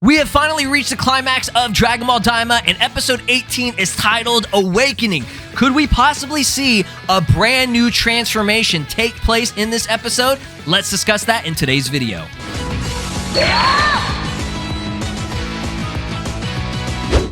We have finally reached the climax of Dragon Ball Daima, and episode 18 is titled Awakening. Could we possibly see a brand new transformation take place in this episode? Let's discuss that in today's video.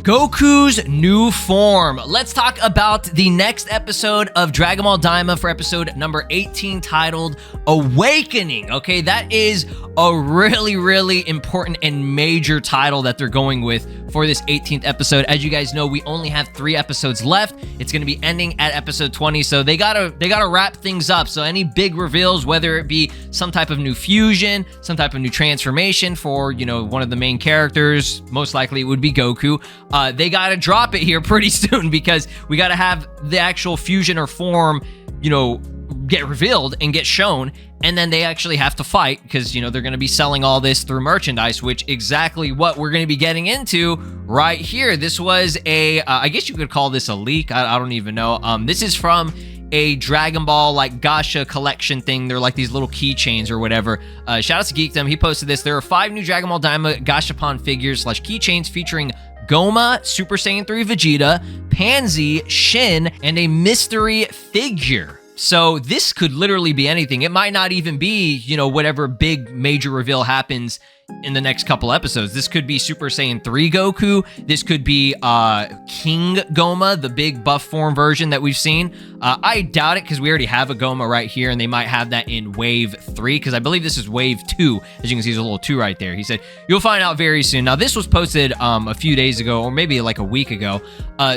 Goku's New Form. Let's talk about the next episode of Dragon Ball Daima for episode number 18 titled Awakening. Okay, that is a really important and major title that they're going with for this 18th episode. As you guys know, we only have 3 episodes left. It's going to be ending at episode 20, so they gotta wrap things up. So any big reveals, whether it be some type of new fusion, some type of new transformation for, you know, one of the main characters, most likely it would be Goku, they gotta drop it here pretty soon because we gotta have the actual fusion or form, you know, get revealed and get shown, and then they actually have to fight because, you know, they're going to be selling all this through merchandise, which exactly what we're going to be getting into right here. This was a I guess you could call this a leak. I don't even know. This is from a Dragon Ball like Gacha collection thing. They're like these little keychains or whatever. Shout out to Geekdom. He posted this. There are 5 new Dragon Ball Daima Gashapon figures / keychains featuring Goma, Super Saiyan 3 Vegeta, Pansy, Shin, and a mystery figure. So this could literally be anything. It might not even be, you know, whatever big major reveal happens in the next couple episodes. This could be Super Saiyan 3 Goku. This could be King Goma, the big buff form version that we've seen. I doubt it because we already have a Goma right here, and they might have that in Wave 3 because I believe this is Wave 2. As you can see, there's a little 2 right there. He said, you'll find out very soon. Now, this was posted a few days ago, or maybe like a week ago.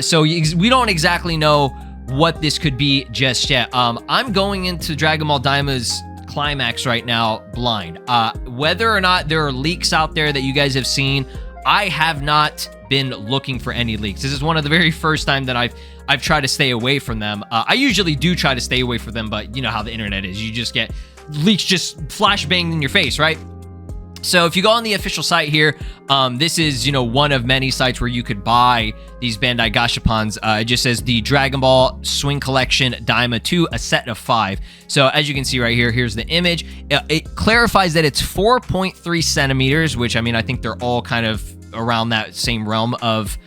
So we don't exactly know what this could be just yet. I'm going into Dragon Ball Daima's climax right now blind. Whether or not there are leaks out there that you guys have seen, I have not been looking for any leaks. This is one of the very first time that I've tried to stay away from them. I usually do try to stay away from them, but you know how the internet is. You just get leaks just flashbanged in your face, right? So if you go on the official site here, this is, you know, one of many sites where you could buy these Bandai Gashapons. It just says the Dragon Ball Swing Collection Daima 2, a set of 5. So as you can see right here, here's the image. It clarifies that it's 4.3 centimeters, which, I mean, I think they're all kind of around that same realm of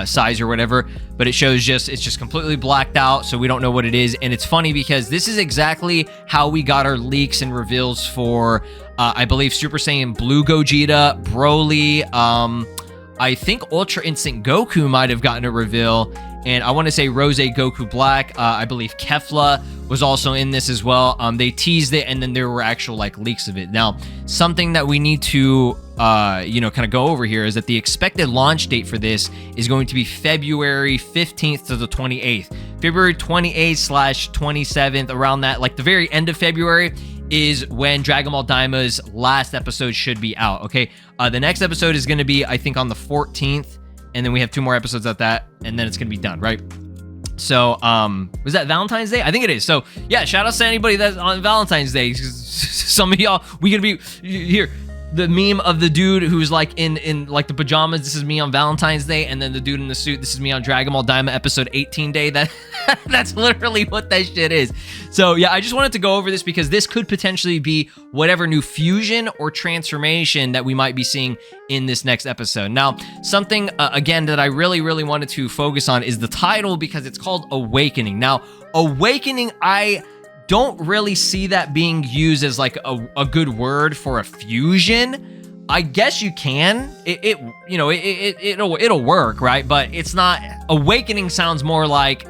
size or whatever, but it shows it's just completely blacked out, so we don't know what it is. And it's funny because this is exactly how we got our leaks and reveals for I believe Super Saiyan Blue Gogeta, Broly, I think Ultra Instinct Goku might have gotten a reveal, and I want to say Rose Goku Black. I believe Kefla was also in this as well. They teased it, and then there were actual like leaks of it. Now, something that we need to you know, kind of go over here is that the expected launch date for this is going to be February 15th to the 28th. February 28th / 27th, around that, like the very end of February, is when Dragon Ball Daima's last episode should be out, okay? The next episode is going to be, I think, on the 14th, and then we have 2 more episodes at that, and then it's going to be done, right? So, was that Valentine's Day? I think it is. So, yeah, shout out to anybody that's on Valentine's Day. Some of y'all, we gonna be here. The meme of the dude who's like in like the pajamas, this is me on Valentine's Day, and then the dude in the suit, this is me on Dragon Ball Daima episode 18 day. That's literally what that shit is. So yeah, I just wanted to go over this because this could potentially be whatever new fusion or transformation that we might be seeing in this next episode. Now, something again that I really wanted to focus on is the title, because it's called Awakening. Now, Awakening, I don't really see that being used as like a good word for a fusion. I guess you can. It'll work, right? But it's not. Awakening sounds more like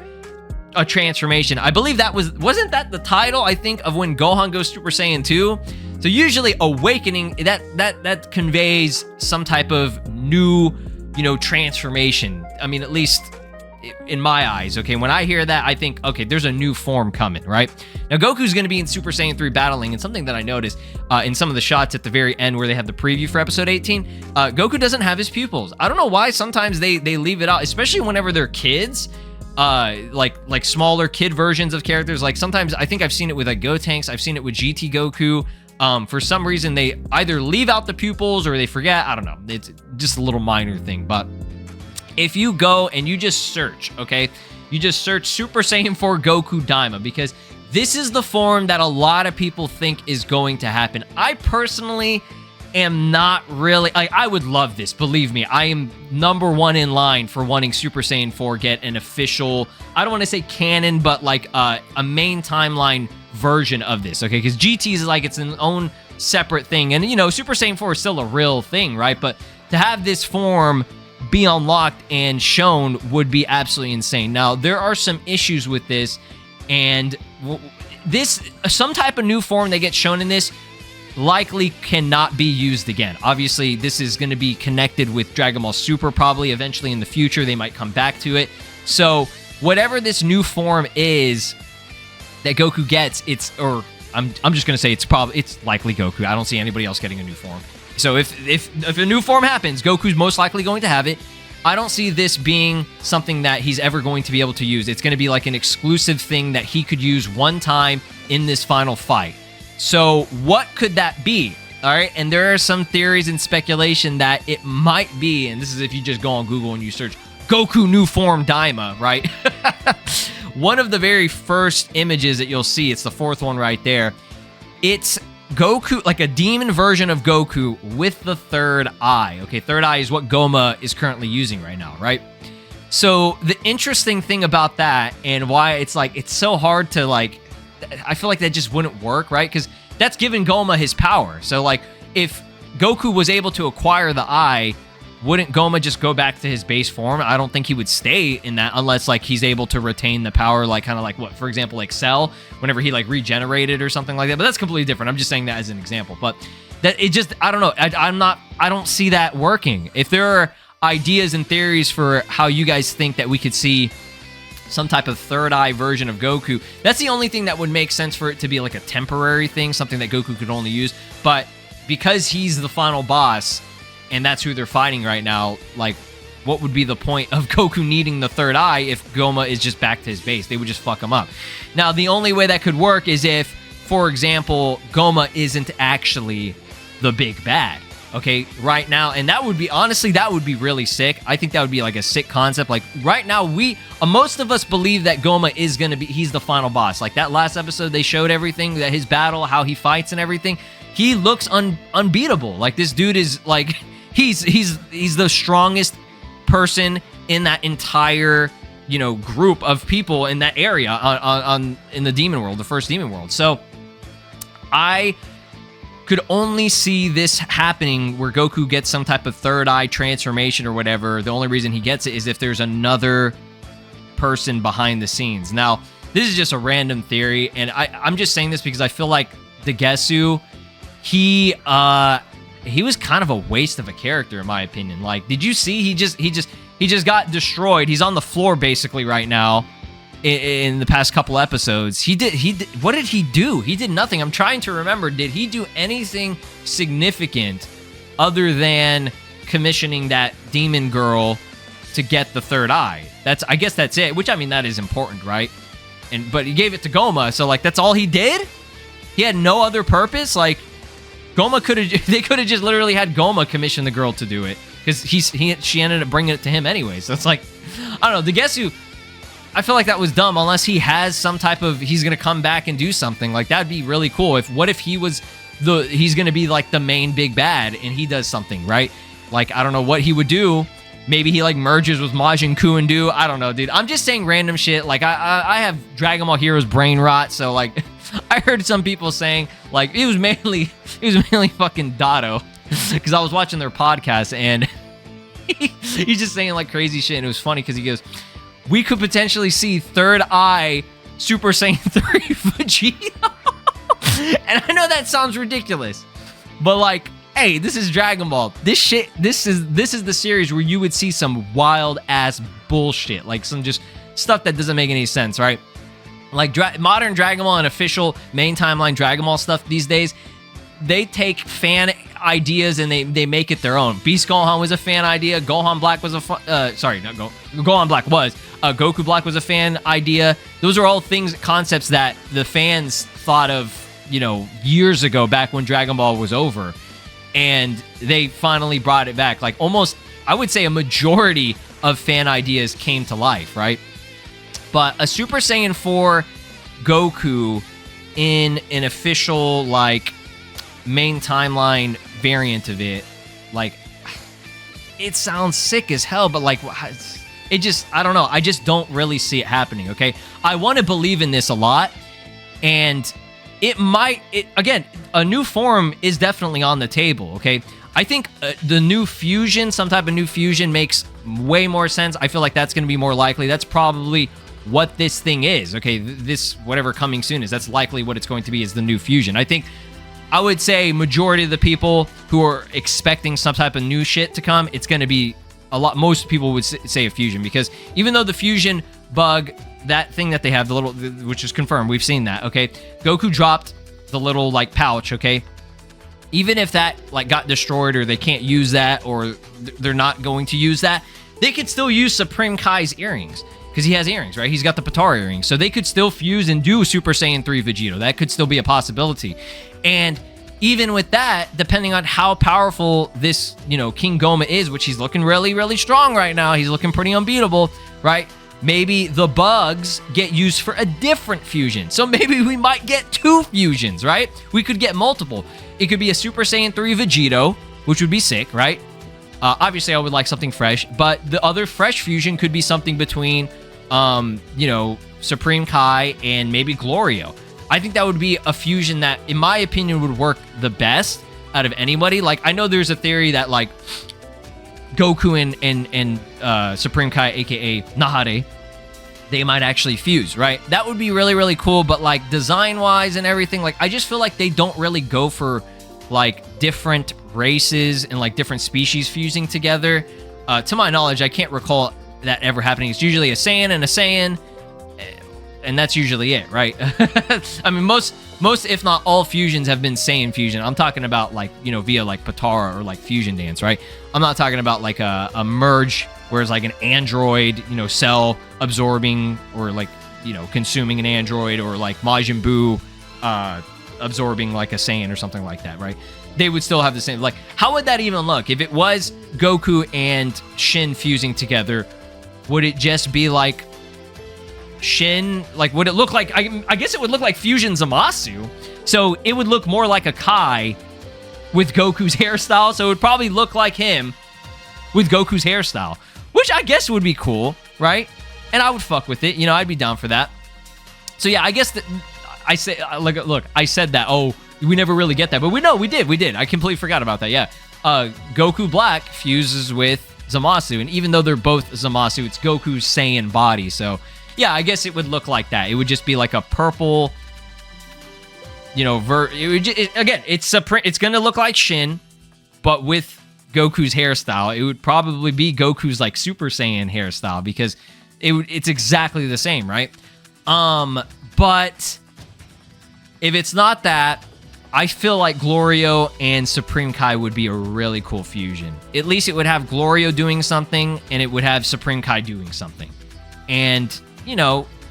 a transformation. I believe that wasn't that the title, I think, of when Gohan goes Super Saiyan 2. So usually Awakening, that conveys some type of new, you know, transformation. I mean, at least in my eyes, okay? When I hear that, I think, okay, there's a new form coming, right? Now, Goku's going to be in Super Saiyan 3 battling, and something that I noticed in some of the shots at the very end where they have the preview for episode 18, Goku doesn't have his pupils. I don't know why sometimes they leave it out, especially whenever they're kids, like smaller kid versions of characters. Like sometimes, I think I've seen it with like Gotenks, I've seen it with GT Goku. For some reason, they either leave out the pupils or they forget. I don't know. It's just a little minor thing, but if you go and you just search, okay? You just search Super Saiyan 4 Goku Daima, because this is the form that a lot of people think is going to happen. I personally am not really like, I would love this, believe me. I am #1 in line for wanting Super Saiyan 4 get an official, I don't want to say canon, but like a main timeline version of this, okay? Because GT is like its own separate thing, and you know, Super Saiyan 4 is still a real thing, right? But to have this form be unlocked and shown would be absolutely insane. Now, there are some issues with this, and this, some type of new form that gets shown in this likely cannot be used again. Obviously, this is going to be connected with Dragon Ball Super probably eventually in the future. They might come back to it. So whatever this new form is that Goku gets, I'm just going to say it's likely Goku. I don't see anybody else getting a new form. So if a new form happens, Goku's most likely going to have it. I don't see this being something that he's ever going to be able to use. It's going to be like an exclusive thing that he could use one time in this final fight. So what could that be? All right, and there are some theories and speculation that it might be, and this is if you just go on Google and you search Goku New Form Daima, right? One of the very first images that you'll see, it's the 4th one right there. It's Goku, like a demon version of Goku with the 3rd eye. Okay, 3rd eye is what Goma is currently using right now, right? So the interesting thing about that and why it's like, it's so hard to like, I feel like that just wouldn't work, right? Because that's giving Goma his power. So, like, if Goku was able to acquire the eye, wouldn't Goma just go back to his base form? I don't think he would stay in that unless, like, he's able to retain the power, like, kind of like, what, for example, like Cell, whenever he, like, regenerated or something like that. But that's completely different. I'm just saying that as an example. But that it just, I don't know. I don't see that working. If there are ideas and theories for how you guys think that we could see some type of 3rd eye version of Goku, that's the only thing that would make sense for it to be like a temporary thing, something that Goku could only use. But because he's the final boss and that's who they're fighting right now, like, what would be the point of Goku needing the 3rd eye if Goma is just back to his base? They would just fuck him up. Now, the only way that could work is if, for example, Goma isn't actually the big bad. Okay, right now, and that would be, honestly, that would be really sick. I think that would be like a sick concept. Like, right now, most of us believe that Goma is going to be, he's the final boss. Like, that last episode, they showed everything, that his battle, how he fights and everything. He looks unbeatable. Like, this dude is, like, he's the strongest person in that entire, you know, group of people in that area in the demon world, the first demon world. So, I could only see this happening where Goku gets some type of 3rd eye transformation or whatever. The only reason he gets it is if there's another person behind the scenes. Now, this is just a random theory, and I'm just saying this because I feel like Degesu, he was kind of a waste of a character in my opinion. Like, did you see he just got destroyed? He's on the floor basically right now. In the past couple episodes, what did he do? He did nothing. I'm trying to remember. Did he do anything significant other than commissioning that demon girl to get the 3rd eye? I guess that's it. Which, I mean, that is important, right? But he gave it to Goma, so like that's all he did. He had no other purpose. Like, they could have just literally had Goma commission the girl to do it because she ended up bringing it to him anyway. So it's like, I don't know. Degesu, I feel like that was dumb unless he has some type of, he's going to come back and do something. Like, that'd be really cool. What if he was he's going to be like the main big bad and he does something, right? Like, I don't know what he would do. Maybe he like merges with Majin Kuundu. I don't know, dude. I'm just saying random shit. Like, I have Dragon Ball Heroes brain rot. So like, I heard some people saying like, it was mainly fucking Dado because I was watching their podcast and he's just saying like crazy shit. And it was funny because he goes, we could potentially see 3rd eye Super Saiyan 3 Vegeta. And I know that sounds ridiculous, but like, hey, this is Dragon Ball. This is the series where you would see some wild ass bullshit, like some just stuff that doesn't make any sense, right? Like modern Dragon Ball and official main timeline Dragon Ball stuff these days, they take fan ideas and they make it their own. Beast Gohan was a fan idea. Gohan Black was Gohan Black was. Goku Black was a fan idea. Those are all concepts that the fans thought of, you know, years ago, back when Dragon Ball was over. And they finally brought it back. Like, almost, I would say a majority of fan ideas came to life, right? But a Super Saiyan 4 Goku in an official, like, main timeline variant of it, like, it sounds sick as hell, but like, it just, I don't know. I just don't really see it happening, okay? I want to believe in this a lot, and again, a new form is definitely on the table, okay? I think the new fusion, some type of new fusion makes way more sense. I feel like that's going to be more likely. That's probably what this thing is, okay? This, whatever coming soon is, that's likely what it's going to be, is the new fusion. I would say majority of the people who are expecting some type of new shit to come, it's going to be a lot. Most people would say a fusion, because even though the fusion bug, that thing that they have, the little, which is confirmed, we've seen that, okay? Goku dropped the little, like, pouch, okay? Even if that, like, got destroyed, or they can't use that, or they're not going to use that, they could still use Supreme Kai's earrings, because he has earrings, right? He's got the Potara earrings, so they could still fuse and do Super Saiyan 3 Vegeta. That could still be a possibility. And even with that, depending on how powerful this, King Goma is, which he's looking really, really strong right now, he's looking pretty unbeatable, right? Maybe the bugs get used for a different fusion. So maybe we might get 2 fusions, right? We could get multiple. It could be a Super Saiyan 3 Vegito, which would be sick, right? Obviously, I would like something fresh, but the other fresh fusion could be something between, Supreme Kai and maybe Glorio. I think that would be a fusion that, in my opinion, would work the best out of anybody. Like, I know there's a theory that, like, Goku and Supreme Kai, aka Nahare, they might actually fuse, right? That would be really, really cool, but, like, design-wise and everything, like, I just feel like they don't really go for, like, different races and, like, different species fusing together. To my knowledge, I can't recall that ever happening. It's usually a Saiyan and a Saiyan, and that's usually it, right? I mean, most, if not all, fusions have been Saiyan fusion. I'm talking about, like, via, like, Potara or, like, Fusion Dance, right? I'm not talking about, like, a merge where it's, like, an android, cell absorbing or, like, consuming an android, or, like, Majin Buu absorbing, like, a Saiyan or something like that, right? They would still have the same, like, how would that even look? If it was Goku and Shin fusing together, would it just be, like, Shin, like, would it look like, I guess it would look like Fusion Zamasu, so it would look more like a Kai with Goku's hairstyle, so it would probably look like him with Goku's hairstyle, which I guess would be cool, right? And I would fuck with it, I'd be down for that. So yeah, I guess that, I say, look, I said that, oh, we never really get that, but we did, I completely forgot about that, yeah. Goku Black fuses with Zamasu, and even though they're both Zamasu, it's Goku's Saiyan body, so yeah, I guess it would look like that. It would just be like a purple, again, it's gonna look like Shin, but with Goku's hairstyle. It would probably be Goku's, like, Super Saiyan hairstyle, because it's exactly the same, right? But if it's not that, I feel like Glorio and Supreme Kai would be a really cool fusion. At least it would have Glorio doing something, and it would have Supreme Kai doing something. And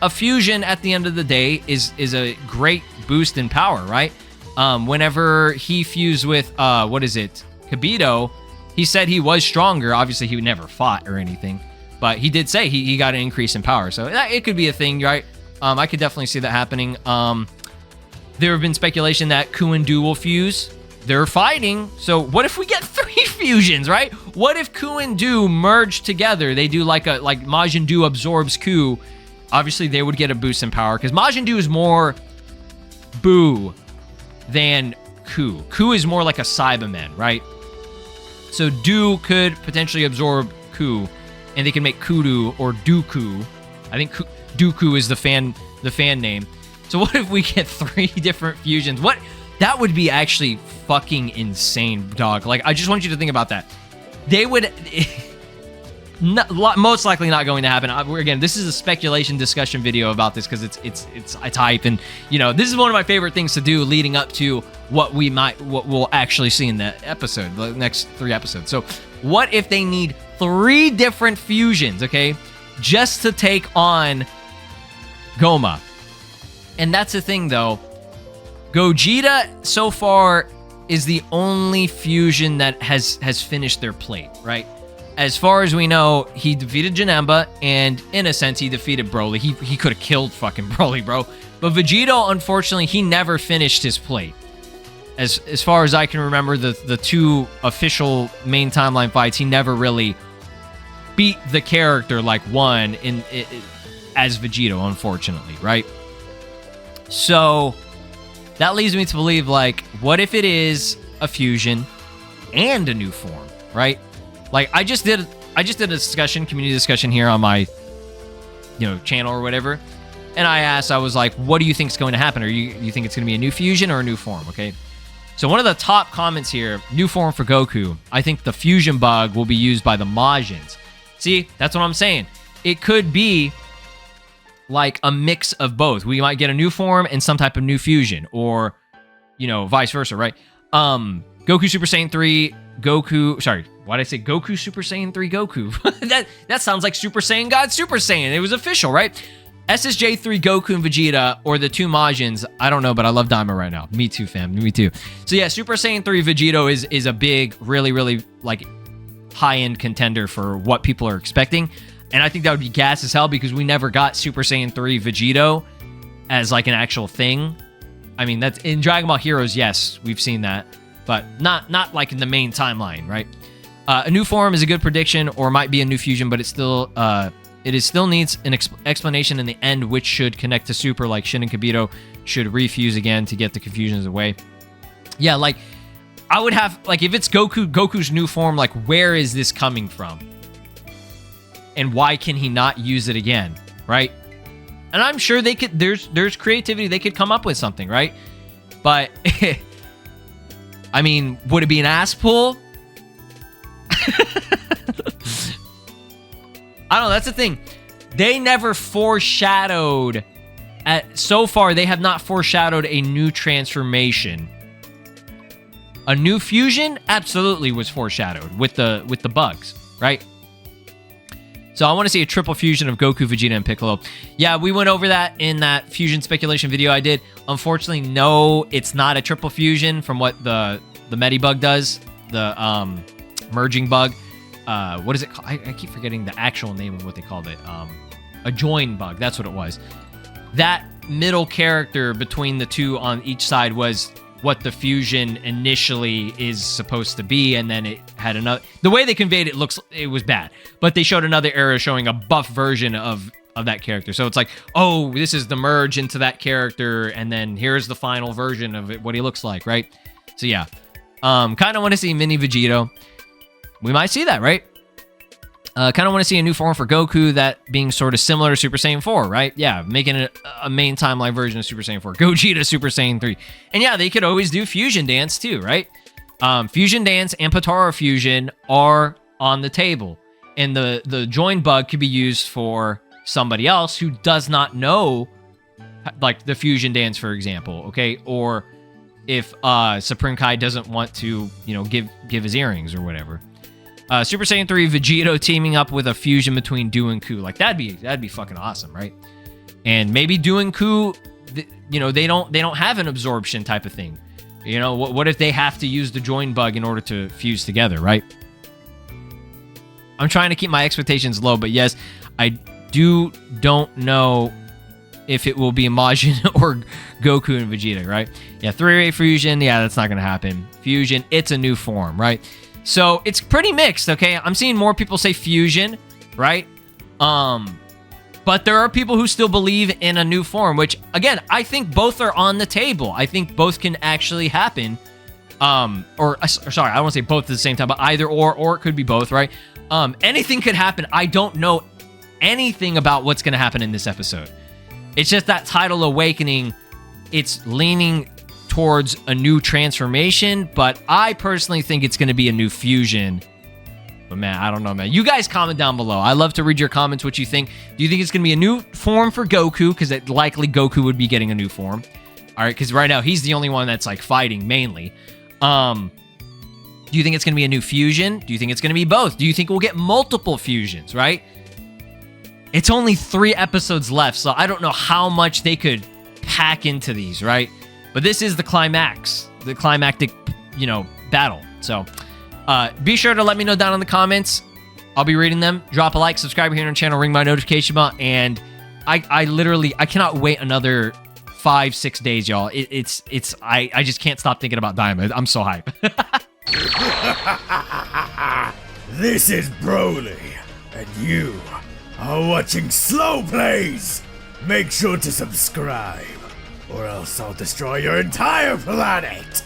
a fusion at the end of the day is a great boost in power, right? Whenever he fused with, Kibito, he said he was stronger. Obviously, he never fought or anything, but he did say he got an increase in power. So it could be a thing, right? I could definitely see that happening. There have been speculation that Ku and Du will fuse. They're fighting, so what if we get 3 fusions, right? What if Ku and Du merge together? They do like Majin Buu absorbs Ku. Obviously, they would get a boost in power, because Majin Buu is more Buu than Ku. Ku is more like a Cyberman, right? So Du could potentially absorb Ku, and they can make Kudu or Dooku. I think Dooku is the fan name. So what if we get 3 different fusions? That would be actually fucking insane, dog. Like, I just want you to think about that. They would... most likely not going to happen. Again, this is a speculation discussion video about this, because it's hype, and this is one of my favorite things to do leading up to what we'll actually see in the episode, the next 3 episodes. So what if they need 3 different fusions, okay, just to take on Goma? And that's the thing, though. Gogeta so far is the only fusion that has finished their plate, right? As far as we know, he defeated Janemba, and in a sense, he defeated Broly. He could have killed fucking Broly, bro. But Vegeta, unfortunately, he never finished his plate. as far as I can remember, the two official main timeline fights, he never really beat the character like one as Vegeta, unfortunately, right? So that leads me to believe, like, what if it is a fusion and a new form, right? Like, I just did a discussion, community discussion here on my, channel or whatever, and I was like, what do you think is going to happen? Or you think it's going to be a new fusion or a new form? Okay. So one of the top comments here, new form for Goku. I think the fusion bug will be used by the Majins. See, that's what I'm saying. It could be like a mix of both. We might get a new form and some type of new fusion, or, vice versa, right? Goku Super Saiyan 3, Goku... Sorry, why did I say Goku Super Saiyan 3 Goku? that sounds like Super Saiyan God Super Saiyan. It was official, right? SSJ 3 Goku and Vegeta, or the two Majins. I don't know, but I love Daima right now. Me too, fam. Me too. So yeah, Super Saiyan 3 Vegeta is a big, really, really, like, high-end contender for what people are expecting. And I think that would be gas as hell, because we never got Super Saiyan 3 Vegeta as, like, an actual thing. I mean, that's in Dragon Ball Heroes, yes, we've seen that. But not like in the main timeline, right? A new form is a good prediction, or might be a new fusion, but it still needs an explanation in the end, which should connect to Super, like Shin and Kibito should refuse again to get the confusions away. Yeah, like, I would have, like, if it's Goku's new form, like, where is this coming from? And why can he not use it again, right? And I'm sure they could, there's creativity, they could come up with something, right? But, I mean, would it be an ass pull? I don't know, that's the thing. They never foreshadowed, so far, they have not foreshadowed a new transformation. A new fusion absolutely was foreshadowed with the bugs, right? So I want to see a triple fusion of Goku, Vegeta, and Piccolo. Yeah, we went over that in that fusion speculation video I did. Unfortunately, no, it's not a triple fusion from what the Medibug does, the merging bug. What is it called? I keep forgetting the actual name of what they called it. A join bug, that's what it was. That middle character between the two on each side was what the fusion initially is supposed to be, and then it had another... The way they conveyed it it was bad, but they showed another era showing a buff version of that character. So it's like, oh, this is the merge into that character, and then here's the final version of it, what he looks like, right? So yeah, kind of want to see mini Vegeta. We might see that, right? Kind of want to see a new form for Goku, that being sort of similar to Super Saiyan 4, right? Yeah, making it a main timeline version of Super Saiyan 4. Gogeta Super Saiyan 3. And yeah, they could always do Fusion Dance too, right? Fusion Dance and Potara Fusion are on the table. And the join bug could be used for somebody else who does not know, like, the Fusion Dance, for example, okay? Or if Supreme Kai doesn't want to, give his earrings or whatever. Super Saiyan 3 Vegeta teaming up with a fusion between Do and Ku. Like, that'd be fucking awesome, right? And maybe Do and Ku, they don't have an absorption type of thing. What if they have to use the join bug in order to fuse together, right? I'm trying to keep my expectations low, but yes, I don't know if it will be a Majin or Goku and Vegeta, right? Yeah, 3-way fusion, yeah, that's not gonna happen. Fusion, it's a new form, right? So it's pretty mixed, okay? I'm seeing more people say fusion, right? But there are people who still believe in a new form, which, again, I think both are on the table. I think both can actually happen. Sorry, I don't want to say both at the same time, but either or it could be both, right? Anything could happen. I don't know anything about what's going to happen in this episode. It's just that title, Awakening, it's leaning towards a new transformation, but I personally think it's going to be a new fusion. But man, I don't know, man. You guys comment down below. I love to read your comments, what you think. Do you think it's going to be a new form for Goku? Because likely Goku would be getting a new form. All right, because right now he's the only one that's like fighting mainly. Do you think it's going to be a new fusion? Do you think it's going to be both? Do you think we'll get multiple fusions, right? It's only 3 episodes left, so I don't know how much they could pack into these, right? But this is the climax, the climactic, battle. So be sure to let me know down in the comments. I'll be reading them. Drop a like, subscribe here on the channel, ring my notification bell, and I cannot wait another 5-6 days, y'all. I just can't stop thinking about Daima. I'm so hype. This is Broly, and you are watching SLOplays. Make sure to subscribe, or else I'll destroy your entire planet.